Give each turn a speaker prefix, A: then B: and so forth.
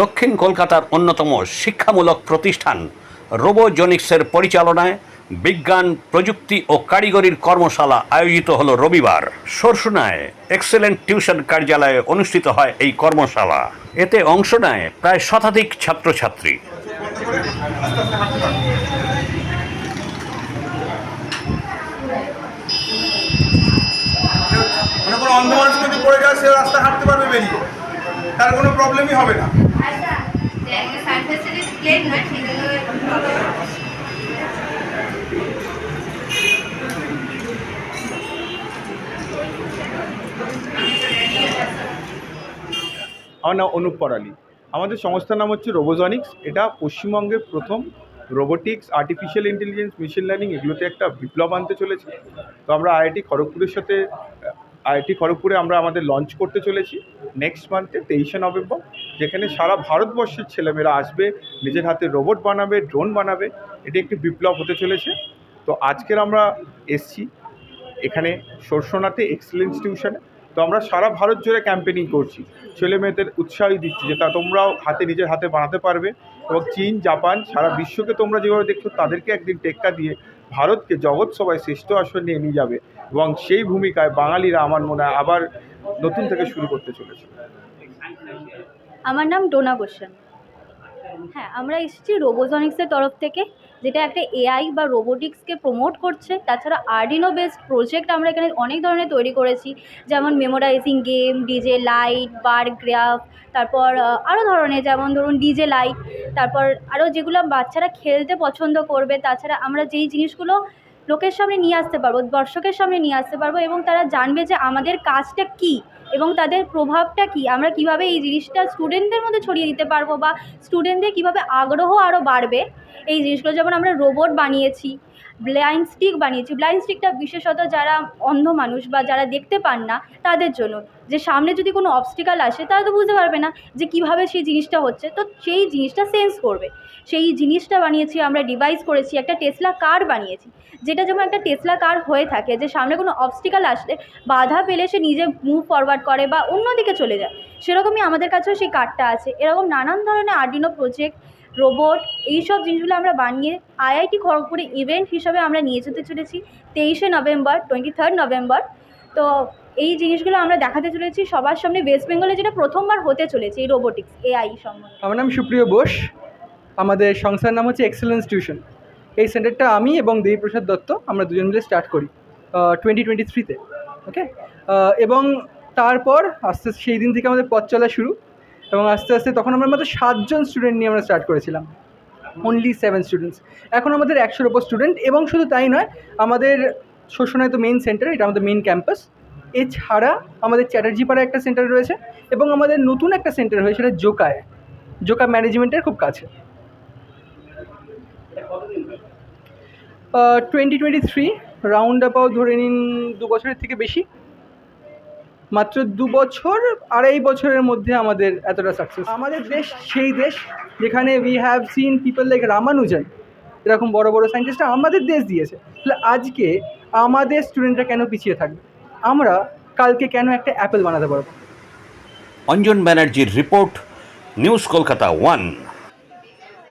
A: দক্ষিণ কলকাতার অন্যতম শিক্ষামূলক প্রতিষ্ঠান রোবোজনিক্সের পরিচালনায় বিজ্ঞান প্রযুক্তি ও কারিগরির কর্মশালা আয়োজিত হলো রবিবার। সরসুনায় এক্সেলেন্ট টিউশন কার্যালয়ে অনুষ্ঠিত হয় এই কর্মশালা। এতে অংশ নেয় প্রায় শতাধিক ছাত্রছাত্রী।
B: কোনো অন্ধ মানুষ যদি পড়ে যায় সে রাস্তা হাঁটতে পারবে বেরিয়ে, তার কোনো প্রবলেমই হবে না। আমার নাম অনুপ পরালি। আমাদের সংস্থার নাম হচ্ছে রোবোজনিক্স। এটা পশ্চিমবঙ্গের প্রথম robotics, artificial intelligence, machine learning এগুলোতে একটা বিপ্লব আনতে চলেছে। তো আমরা আইআইটি খড়গপুরে আমরা আমাদের লঞ্চ করতে চলেছি নেক্সট মান্থে 23শে নভেম্বর, যেখানে সারা ভারতবর্ষের ছেলেমেয়েরা আসবে, নিজের হাতে রোবট বানাবে, ড্রোন বানাবে। এটি একটি বিপ্লব হতে চলেছে। তো আজকের আমরা এসছি এখানে সরসোনাতে এক্সেলেন্স টিউশনে। তো আমরা সারা ভারত জুড়ে ক্যাম্পেনিং করছি, ছেলে মেয়েদের উৎসাহ দিচ্ছি যে তোমরাও নিজের হাতে বানাতে পারবে। এবং চীন, জাপান, সারা বিশ্বকে তোমরা যেভাবে দেখছো তাদেরকে একদিন টেক্কা দিয়ে ভারতকে জগৎ সভায় শ্রেষ্ঠ আসন নিয়ে যাবে। এবং সেই ভূমিকায় বাঙালিরা আমার মনে হয় আবার নতুন থেকে শুরু করতে চলেছে।
C: আমার নাম ডোনা গোস্বামী। হ্যাঁ, আমরা এসেছি রোবোজনিক্সের তরফ থেকে, যেটা একটা এআই বা রোবোটিক্সকে প্রমোট করছে। তাছাড়া আর্ডিনো বেসড প্রজেক্ট আমরা এখানে অনেক ধরনের তৈরি করেছি, যেমন memorising game, DJ light, bar graph, তারপর আরও ধরনের, যেমন ধরুন ডিজে লাইট, তারপর আরও যেগুলো বাচ্চারা খেলতে পছন্দ করবে। তাছাড়া আমরা যেই জিনিসগুলো লোকের সামনে নিয়ে আসতে পারবো, দর্শকের সামনে নিয়ে আসতে পারবো, এবং তারা জানবে যে আমাদের কাজটা কী এবং তাদের প্রভাবটা কী, আমরা কিভাবে এই জিনিসটা স্টুডেন্টদের মধ্যে ছড়িয়ে দিতে পারবো, বা স্টুডেন্টদের কীভাবে আগ্রহ আরও বাড়বে এই জিনিসগুলো। যেমন আমরা রোবট বানিয়েছি, ব্লাইন্ড স্টিক বানিয়েছি। ব্লাইন্ড স্টিকটা বিশেষত যারা অন্ধ মানুষ বা যারা দেখতে পান না তাদের জন্য, যে সামনে যদি কোনো অবস্টিকাল আসে তারা তো বুঝতে পারবে না যে কীভাবে সেই জিনিসটা হচ্ছে, তো সেই জিনিসটা সেন্স করবে। সেই জিনিসটা বানিয়েছি আমরা, ডিভাইস করেছি। একটা টেসলা কার বানিয়েছি, যেটা যেমন একটা টেসলা কার হয়ে থাকে, যে সামনে কোনো অবস্টিকাল আসলে বাধা পেলে সে নিজে মুভ ফরওয়ার্ড করে বা অন্যদিকে চলে যায়, সেরকমই আমাদের কাছেও সেই কারটা আছে। এরকম নানান ধরনের আর্ডিনো প্রজেক্ট, রোবট, এইসব জিনিসগুলো আমরা বানিয়ে আইআইটি খড়গপুরে ইভেন্ট হিসাবে আমরা নিয়ে যেতে চলেছি 23শে নভেম্বর, 23rd নভেম্বর। তো এই জিনিসগুলো আমরা দেখাতে চলেছি সবার সামনে, ওয়েস্ট বেঙ্গলে যেটা প্রথমবার হতে চলেছে এই রোবোটিক্স এআই সম্বন্ধে।
D: আমার নাম সুপ্রিয় বোস। আমাদের সংস্থার নাম হচ্ছে এক্সেলেন্স টিউশন। এই সেন্টারটা আমি এবং দেবীপ্রসাদ দত্ত আমরা দুজন মিলে স্টার্ট করি 2023-তে। ওকে, এবং তারপর আস্তে আস্তে সেই দিন থেকে আমাদের পথ চলা শুরু, এবং আস্তে আস্তে তখন আমরা মাত্র 7 জন স্টুডেন্ট নিয়ে আমরা স্টার্ট করেছিলাম, অনলি 7 স্টুডেন্টস। এখন আমাদের 100-র ওপর স্টুডেন্ট। এবং শুধু তাই নয়, আমাদের শোষণায় তো মেইন সেন্টার, এটা আমাদের মেইন ক্যাম্পাস। এছাড়া আমাদের চ্যাটার্জিপাড়ায় একটা সেন্টার রয়েছে, এবং আমাদের নতুন একটা সেন্টার হয়েছে সেটা জোকা ম্যানেজমেন্টের খুব কাছে। 2023 রাউন্ড অ্যাবাউট ধরে নিন 2 বছরের থেকে বেশি, মাত্র 2 বছর, 2.5 বছরের মধ্যে আমাদের এতটা সাকসেস। আমাদের দেশ সেই দেশ যেখানে we have seen people like Ramanujan, এরকম বড় বড় সায়েন্টিস্টরা আমাদের দেশ দিয়েছে। তাহলে আজকে আমাদের স্টুডেন্টরা কেন পিছিয়ে থাকবে? আমরা কালকে কেন একটা অ্যাপেল বানাতে পারবো?
A: অঞ্জন ব্যানার্জির রিপোর্ট, নিউজ কলকাতা 1।